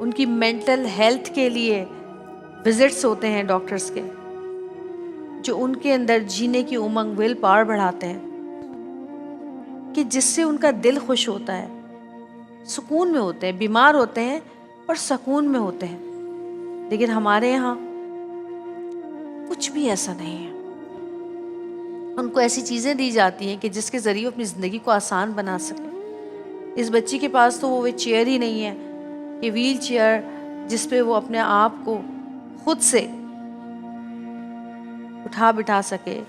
ان کی mental health کے لیے وزٹس ہوتے ہیں ڈاکٹرز کے، جو ان کے اندر جینے کی امنگ، ول پاور بڑھاتے ہیں، کہ جس سے ان کا دل خوش ہوتا ہے، سکون میں ہوتے ہیں، بیمار ہوتے ہیں پر سکون میں ہوتے ہیں. لیکن ہمارے یہاں کچھ بھی ایسا نہیں ہے. ان کو ایسی چیزیں دی جاتی ہیں کہ جس کے ذریعے وہ اپنی زندگی کو آسان بنا سکیں. اس بچی کے پاس تو وہ چیئر ہی نہیں ہے کہ ویل چیئر جس پہ وہ اپنے آپ کو خود سے اٹھا بٹھا سکے،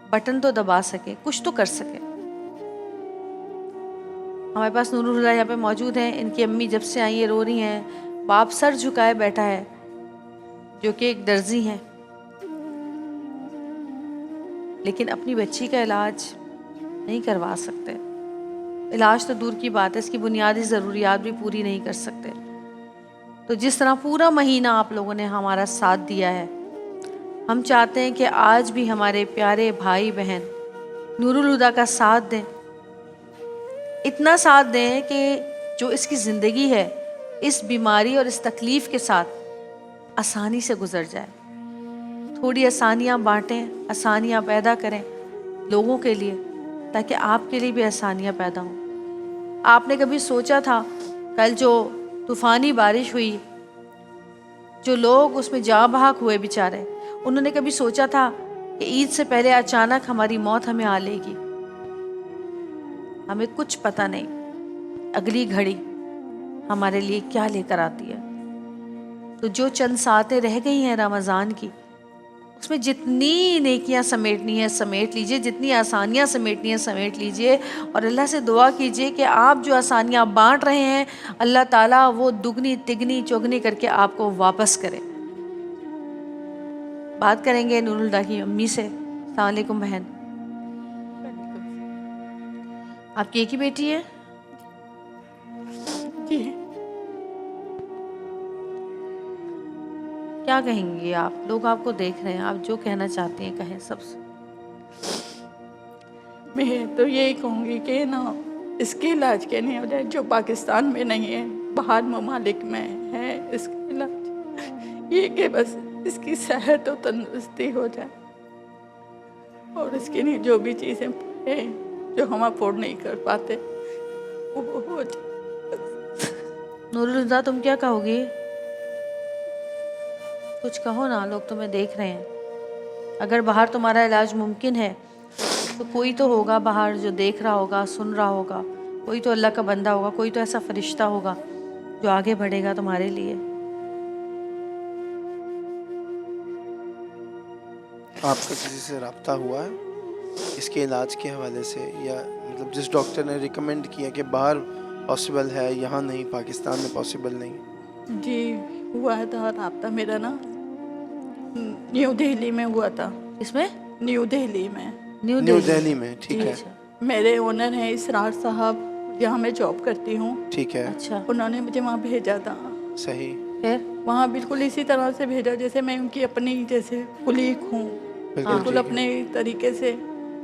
بٹن تو دبا سکے، کچھ تو کر سکے. ہمارے پاس نور الہدیٰ یہاں پہ موجود ہیں. ان کی امی جب سے آئی ہیں رو رہی ہیں، باپ سر جھکائے بیٹھا ہے جو کہ ایک درزی ہیں، لیکن اپنی بچی کا علاج نہیں کروا سکتے. علاج تو دور کی بات ہے، اس کی بنیادی ضروریات بھی پوری نہیں کر سکتے. تو جس طرح پورا مہینہ آپ لوگوں نے ہمارا ساتھ دیا ہے، ہم چاہتے ہیں کہ آج بھی ہمارے پیارے بھائی بہن نور الہدیٰ کا ساتھ دیں. اتنا ساتھ دیں کہ جو اس کی زندگی ہے اس بیماری اور اس تکلیف کے ساتھ آسانی سے گزر جائے. تھوڑی آسانیاں بانٹیں، آسانیاں پیدا کریں لوگوں کے لیے، تاکہ آپ کے لیے بھی آسانیاں پیدا ہوں. آپ نے کبھی سوچا تھا کل جو طوفانی بارش ہوئی، جو لوگ اس میں جاں بحق ہوئے بیچارے، انہوں نے کبھی سوچا تھا کہ عید سے پہلے اچانک ہماری موت ہمیں آ لے گی؟ ہمیں کچھ پتہ نہیں اگلی گھڑی ہمارے لیے کیا لے کر آتی ہے. تو جو چند ساعتیں رہ گئی ہیں رمضان کی، اس میں جتنی نیکیاں سمیٹنی ہیں سمیٹ لیجئے، جتنی آسانیاں سمیٹنی ہیں سمیٹ لیجئے، اور اللہ سے دعا کیجئے کہ آپ جو آسانیاں بانٹ رہے ہیں اللہ تعالیٰ وہ دگنی تگنی چوگنی کر کے آپ کو واپس کرے. بات کریں گے نور الہدیٰ کی امی سے. السلام علیکم بہن. آپ کی ایک ہی بیٹی ہے؟ جی. کیا کہیں گے آپ؟ لوگ آپ کو دیکھ رہے ہیں، آپ جو کہنا چاہتے ہیں کہیں سب سے. میں تو یہی کہوں گی کہ نا اس کے علاج کے نہیں ہو جائے، جو پاکستان میں نہیں ہے باہر ممالک میں ہے اس کا علاج، یہ کہ بس اس کی صحت و تندرستی ہو جائے، اور اس کے لیے جو بھی چیزیں ہیں جو ہم افورڈ نہیں کر پاتے وہ ہو جائے. نور الہدیٰ تم کیا کہو گی؟ کچھ کہو نا، لوگ تمہیں دیکھ رہے ہیں. اگر باہر تمہارا علاج ممکن ہے تو کوئی تو ہوگا باہر جو دیکھ رہا ہوگا، سن رہا ہوگا، کوئی تو اللہ کا بندہ ہوگا، کوئی تو ایسا فرشتہ ہوگا جو آگے بڑھے گا تمہارے لیے. آپ کا کسی سے رابطہ ہوا ہے اس کے علاج کے حوالے سے، یا مطلب جس ڈاکٹر نے ریکمینڈ کیا کہ باہر پاسبل ہے، یہاں نہیں، پاکستان میں پاسبل نہیں؟ جی ہوا تھا رابطہ میرا نا، نیو دہلی میں ہوا تھا. اس میں نیو دہلی میں. نیو دہلی میں. ٹھیک ہے. میرے اونر ہیں اسرار صاحب، جہاں میں جاب کرتی ہوں. ٹھیک ہے. اچھا. انہوں نے مجھے وہاں بھیجا تھا. صحیح. پھر وہاں بالکل اسی طرح سے بھیجا جیسے میں ان کی اپنی جیسے کلیگ ہوں، بالکل اپنے طریقے سے.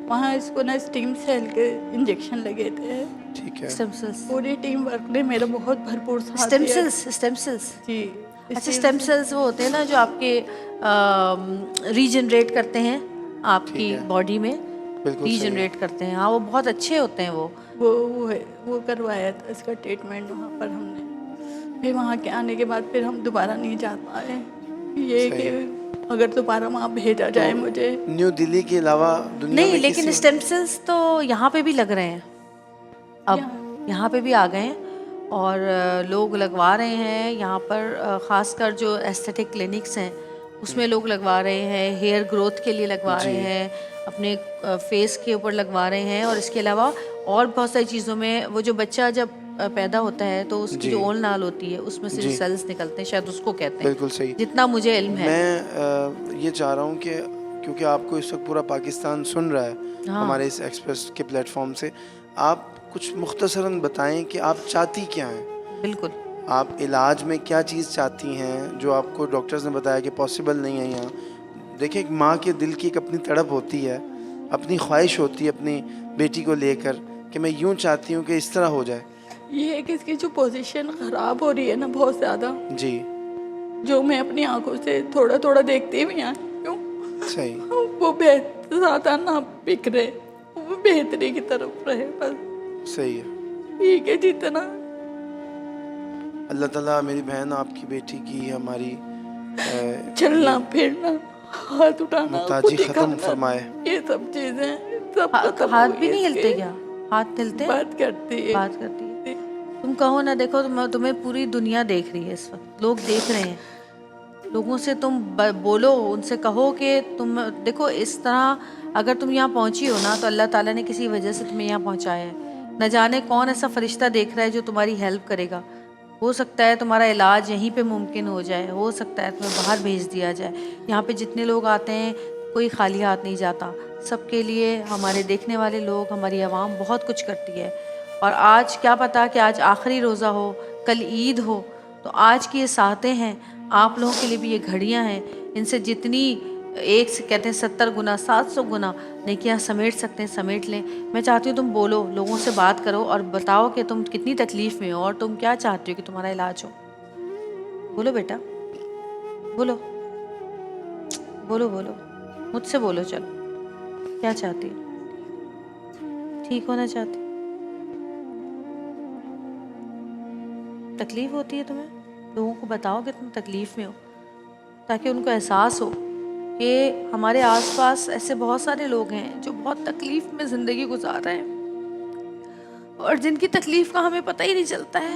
وہاں اس کو نا اسٹیم سیل کے انجیکشن لگے تھے. ٹھیک ہے. Stem cells. پوری ٹیم ورک نے میرا بہت بھرپور ساتھ اسٹیم دیا. سیلز. Stem cells. جی. اچھا، اسٹیم سیلز وہ ہوتے ہیں نا جو آپ کے ریجنریٹ کرتے ہیں آپ کی باڈی میں، ریجنریٹ کرتے ہیں. ہاں وہ بہت اچھے ہوتے ہیں. وہ کروایا تھا اس کا ٹریٹمنٹ وہاں پر ہم نے. پھر وہاں کے آنے کے بعد پھر ہم دوبارہ نہیں جا پائے. یہ کہ اگر دوبارہ وہاں بھیجا جائے مجھے. نیو دلی کے علاوہ دنیا نہیں، میں لیکن اسٹیم سیلز تو یہاں پہ بھی لگ رہے ہیں، اب یہاں پہ بھی آ گئے ہیں اور لوگ لگوا رہے ہیں یہاں پر. خاص کر جو ایستھیٹک کلینکس ہیں اس میں لوگ لگوا رہے ہیں، ہیئر گروتھ کے لیے لگوا رہے ہیں، اپنے فیس کے اوپر لگوا رہے ہیں. اور اس کے علاوہ اور بہت ساری چیزوں میں، وہ جو بچہ جب پیدا ہوتا ہے تو اس کی جو اول نال ہوتی ہے اس میں سے جو سیلز نکلتے ہیں، شاید اس کو کہتے ہیں. بالکل صحیح. جتنا مجھے علم ہے. میں یہ چاہ رہا ہوں کہ کیونکہ آپ کو اس وقت پورا پاکستان سن رہا ہے ہمارے اس ایکسپریس کے پلیٹ فارم سے، آپ کچھ مختصراً بتائیں کہ آپ چاہتی کیا ہیں؟ بالکل. آپ علاج میں کیا چیز چاہتی ہیں جو آپ کو ڈاکٹرز نے بتایا کہ پاسبل نہیں ہے یہاں؟ دیکھیں، ایک ماں کے دل کی ایک اپنی تڑپ ہوتی ہے، اپنی خواہش ہوتی ہے اپنی بیٹی کو لے کر کہ میں یوں چاہتی ہوں کہ اس طرح ہو جائے. یہ ہے کہ اس کی جو پوزیشن خراب ہو رہی ہے نا بہت زیادہ, جی جو میں اپنی آنکھوں سے تھوڑا تھوڑا دیکھتی بھی آئی ہوں, صحیح, وہ زیادہ نہ بکھرے, وہ بہتری کی طرف رہے بس. صحیح ہے. ٹھیک ہے جتنا اللہ تعالیٰ میری بہن آپ کی بیٹی کی ہماری چلنا پھرنا, ہاتھ اٹھانا, محتاجی خود ختم دکھانا, فرمائے. یہ سب چیزیں سب ختم ہاتھ ہوئی بھی نہیں اس ہلتے کے. کیا؟ ہاتھ ہلتے, بات کرتی ہے, بات کرتی ہے. تم کہو نا, دیکھو تمہیں پوری دنیا دیکھ رہی ہے اس وقت, لوگ دیکھ رہے ہیں. لوگوں سے تم بولو, ان سے کہو کہ تم دیکھو اس طرح اگر تم یہاں پہنچی ہو نا تو اللہ تعالیٰ نے کسی وجہ سے تمہیں یہاں پہنچایا ہے. نہ جانے کون ایسا فرشتہ دیکھ رہا ہے جو تمہاری ہیلپ کرے گا. ہو سکتا ہے تمہارا علاج یہیں پہ ممکن ہو جائے, ہو سکتا ہے تمہیں باہر بھیج دیا جائے. یہاں پہ جتنے لوگ آتے ہیں کوئی خالی ہاتھ نہیں جاتا. سب کے لیے ہمارے دیکھنے والے لوگ, ہماری عوام بہت کچھ کرتی ہے. اور آج کیا پتہ کہ آج آخری روزہ ہو, کل عید ہو, تو آج کی یہ ساعتیں ہیں آپ لوگوں کے لیے بھی, یہ گھڑیاں ہیں. ان سے جتنی ایک سے کہتے ہیں 70 گنا 700 گنا نیکیاں سمیٹ سکتے ہیں سمیٹ لیں. میں چاہتی ہوں تم بولو, لوگوں سے بات کرو اور بتاؤ کہ تم کتنی تکلیف میں ہو اور تم کیا چاہتے ہو کہ تمہارا علاج ہو. بولو بیٹا, بولو بولو بولو, مجھ سے بولو. چلو, کیا چاہتی ہو؟ ٹھیک ہونا چاہتی, تکلیف ہوتی ہے تمہیں, لوگوں کو بتاؤ کہ تم تکلیف میں ہو, تاکہ ان کو احساس ہو کہ ہمارے آس پاس ایسے بہت سارے لوگ ہیں جو بہت تکلیف میں زندگی گزار رہے ہیں اور جن کی تکلیف کا ہمیں پتہ ہی نہیں چلتا ہے,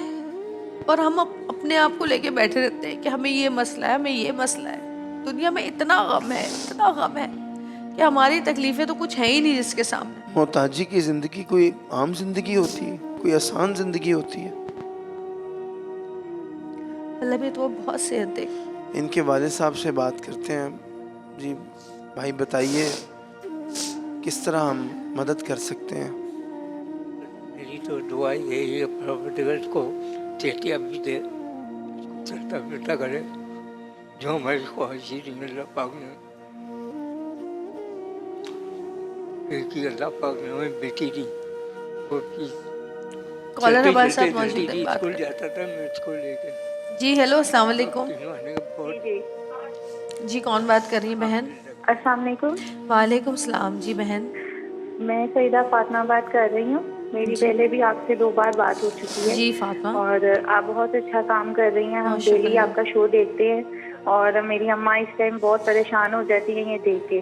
اور ہم اپنے آپ کو لے کے بیٹھے رہتے ہیں کہ ہمیں یہ مسئلہ ہے, ہمیں یہ مسئلہ ہے. دنیا میں اتنا غم ہے, اتنا غم ہے کہ ہماری تکلیفیں تو کچھ ہے ہی نہیں جس کے سامنے. محتاجی کی زندگی کوئی عام زندگی ہوتی ہے, کوئی آسان زندگی ہوتی ہے؟ اللہ بھی تو بہت صحت دے. ان کے والد صاحب سے بات کرتے ہیں. جی بھائی بتائیے کس طرح ہم مدد کر سکتے ہیں؟ میری تو دعا یہی ہے پروردگار کو صحت بھی دے, چلتا پھرتا کرے, جو ہماری خواہشی تھی اللہ پاک نے ایک ہی اللہ پاک نے ہمیں بیٹی دی. کالر ہمارے ساتھ موجود ہے, اسکول جاتا تھا میں اس کو لے کے. جی ہیلو, السلام علیکم. جی جی کون بات کر رہی ہیں بہن؟ السلام علیکم. وعلیکم السلام. جی بہن, میں سیدہ فاطمہ بات کر رہی ہوں. میری پہلے بھی آپ سے 2 بار بات ہو چکی ہے. جی فاطمہ, اور آپ بہت اچھا کام کر رہی ہیں. ہم بہت ڈیلی شکریہ. آپ کا شو دیکھتے ہیں اور میری اماں اس ٹائم بہت پریشان ہو جاتی ہیں یہ دیکھ کے,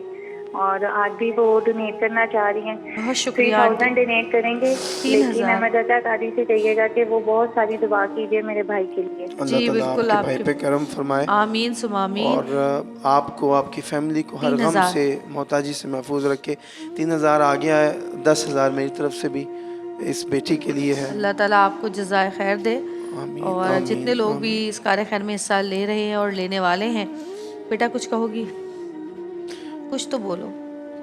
اور آج بھی وہ ڈونیٹ کرنا چاہ رہی ہیں. بہت شکریہ 3000 ڈونیٹ کریں گے, 3000. لیکن احمد عطا قادری سے کہیے گا کہ وہ بہت ساری دعا کیجیے میرے بھائی کے لیے. اللہ جی تعالیٰ بالکل, آپ آپ کے کے بھائی پہ کرم فرمائے آمین ثم آمین. اور آپ کو, آپ کی فیملی کو ہر غم 3000 سے, محتاجی سے محفوظ رکھے. 3000 آ گیا ہے, 10,000 میری طرف سے بھی اس بیٹی کے لیے ہے. اللہ تعالیٰ آپ کو جزائے خیر دے. آمین اور آمین جتنے لوگ بھی آمین. اس کار خیر میں حصہ لے رہے ہیں اور لینے والے ہیں, بیٹا کچھ کہو گی؟ کچھ تو بولو.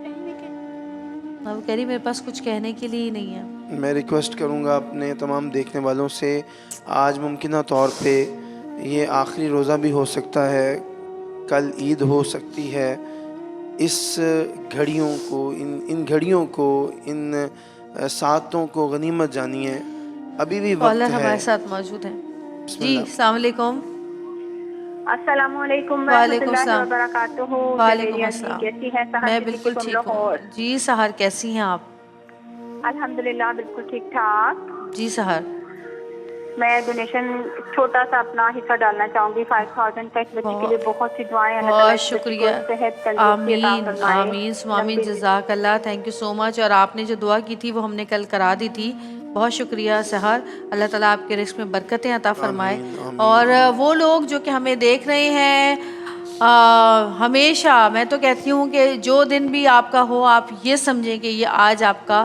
میں کہہ رہی میرے پاس کچھ کہنے کے لیے ہی نہیں ہے. میں ریکویسٹ کروں گا اپنے تمام دیکھنے والوں سے, آج ممکنہ طور پہ یہ آخری روزہ بھی ہو سکتا ہے, کل عید ہو سکتی ہے. اس گھڑیوں کو, ان گھڑیوں کو, ان ساعتوں کو غنیمت جانیے. ابھی بھی وقت کالر ہے. ہمارے ساتھ موجود ہیں. بسم جی اللہ. السلام علیکم. السلام علیکم ورحمۃ وعلیکم اللہ السلام. وبرکاتہ. وعلیکم جویریہ جی السلام. کیسی ہیں؟ سحر میں کسی بالکل تم ٹھیک لاہور. ہوں. جی سحر کیسی ہیں آپ؟ الحمدللہ بالکل ٹھیک ٹھاک. جی سحر, میں ڈونیشن چھوٹا سا اپنا حصہ ڈالنا چاہوں گی 5000 کا. اس بچی کے لیے بہت سی دعائیں. اللہ تعالیٰ بہت اس بچی کو شکریہ. صحت تندرستی عطا آمین فرمائے. آمین ثم آمین. لمبی جزاک اللہ, تھینک یو سو مچ. اور آپ نے جو دعا کی تھی وہ ہم نے کل کرا دی تھی. بہت شکریہ سحر. اللہ تعالیٰ آپ کے رزق میں برکتیں عطا فرمائے. آمین آمین. اور وہ لوگ جو کہ ہمیں دیکھ رہے ہیں, ہمیشہ میں تو کہتی ہوں کہ جو دن بھی آپ کا ہو, آپ یہ سمجھیں کہ یہ آج آپ کا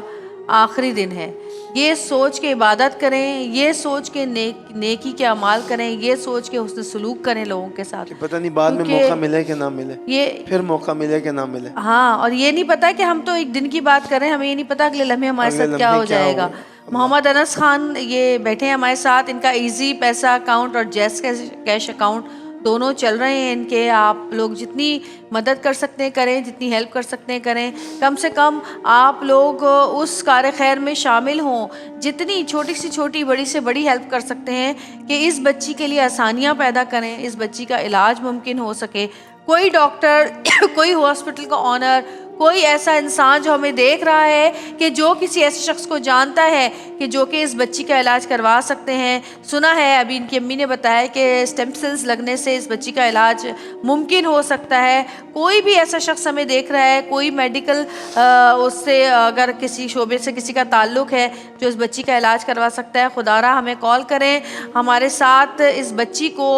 آخری دن ہے. یہ سوچ کے عبادت کریں, یہ سوچ کے نیکی کے اعمال کریں, یہ سوچ کے حسن سلوک کریں لوگوں کے ساتھ. کہ پتہ نہیں بعد میں کیونکہ موقع ملے کہ نہ ملے, یہ پھر موقع ملے کہ نہ ملے. ہاں, اور یہ نہیں پتا کہ ہم تو ایک دن کی بات کر رہے ہیں, ہمیں یہ نہیں پتا اگلے لمحے ہمارے اگلے ساتھ کیا لمحے ہو جائے گا. اللہ. محمد انس خان یہ بیٹھے ہیں ہمارے ساتھ. ان کا ایزی پیسہ اکاؤنٹ اور جیس کیش اکاؤنٹ دونوں چل رہے ہیں ان کے. آپ لوگ جتنی مدد کر سکتے ہیں کریں, جتنی ہیلپ کر سکتے ہیں کریں. کم سے کم آپ لوگ اس کار خیر میں شامل ہوں, جتنی چھوٹی سے چھوٹی بڑی سے بڑی ہیلپ کر سکتے ہیں کہ اس بچی کے لیے آسانیاں پیدا کریں, اس بچی کا علاج ممکن ہو سکے. کوئی ڈاکٹر, کوئی ہاسپٹل کا آنر, کوئی ایسا انسان جو ہمیں دیکھ رہا ہے کہ جو کسی ایسے شخص کو جانتا ہے کہ جو کہ اس بچی کا علاج کروا سکتے ہیں. سنا ہے ابھی ان کی امی نے بتایا کہ اسٹیم سیلز لگنے سے اس بچی کا علاج ممکن ہو سکتا ہے. کوئی بھی ایسا شخص ہمیں دیکھ رہا ہے, کوئی میڈیکل اس سے اگر کسی شعبے سے کسی کا تعلق ہے جو اس بچی کا علاج کروا سکتا ہے, خدا را ہمیں کال کریں. ہمارے ساتھ اس بچی کو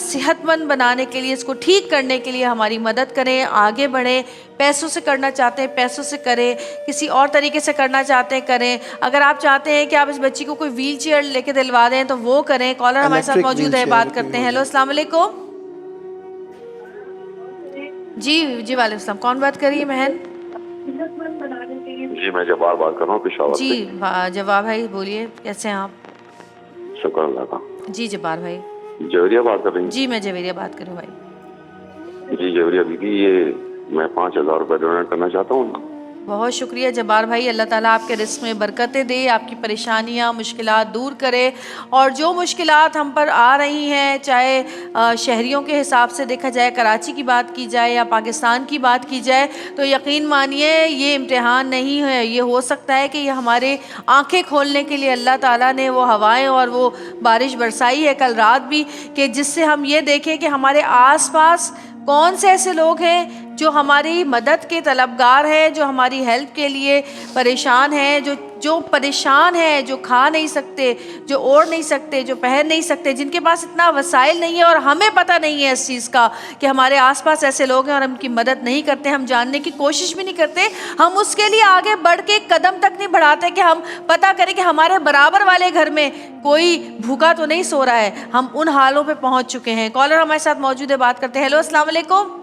صحت مند بنانے کے لیے, اس کو ٹھیک کرنے کے لیے ہماری مدد کریں, آگے بڑھیں. پیسوں سے کرنا چاہتے ہیں پیسوں سے کریں, کسی اور طریقے سے کرنا چاہتے ہیں کریں. اگر آپ چاہتے ہیں کہ آپ اس بچی کو کوئی ویل چیئر لے کے دلوا دیں تو وہ کریں. کالر ہمارے ساتھ Electric موجود ہے, wheelchair بات بھی کرتے ہو ہیں. ہیلو, السلام علیکم. جی وعلیکم السلام. کون بات کر رہی ہے؟ مہن. جی میں جبار بات کر رہا ہوں پشاور جی سے. جواب بھائی بولیے, کیسے ہیں آپ؟ شکر اللہ کا. جی جبار بھائی. جوہریہ بات کر رہی ہیں؟ جی میں جویریہ بات کر رہی ہوں بھائی. جی جوہریہ دیدی, یہ میں 5,000 روپے ڈونیٹ کرنا چاہتا ہوں. بہت شکریہ جبار بھائی. اللہ تعالیٰ آپ کے رزق میں برکتیں دے, آپ کی پریشانیاں مشکلات دور کرے. اور جو مشکلات ہم پر آ رہی ہیں, چاہے شہریوں کے حساب سے دیکھا جائے, کراچی کی بات کی جائے یا پاکستان کی بات کی جائے, تو یقین مانیے یہ امتحان نہیں ہے. یہ ہو سکتا ہے کہ یہ ہمارے آنکھیں کھولنے کے لیے اللہ تعالیٰ نے وہ ہوائیں اور وہ بارش برسائی ہے کل رات بھی, کہ جس سے ہم یہ دیکھیں کہ ہمارے آس پاس کون سے ایسے لوگ ہیں جو ہماری مدد کے طلبگار ہیں, جو ہماری ہیلپ کے لیے پریشان ہیں, جو پریشان ہیں, جو کھا نہیں سکتے, جو اوڑھ نہیں سکتے, جو پہن نہیں سکتے, جن کے پاس اتنا وسائل نہیں ہے اور ہمیں پتہ نہیں ہے اس چیز کا کہ ہمارے آس پاس ایسے لوگ ہیں اور ہم کی مدد نہیں کرتے, ہم جاننے کی کوشش بھی نہیں کرتے. ہم اس کے لیے آگے بڑھ کے ایک قدم تک نہیں بڑھاتے کہ ہم پتہ کریں کہ ہمارے برابر والے گھر میں کوئی بھوکا تو نہیں سو رہا ہے. ہم ان حالوں پہ پہنچ چکے ہیں. کالر ہمارے ساتھ موجود ہے, بات کرتے ہیں. ہیلو, السلام علیکم.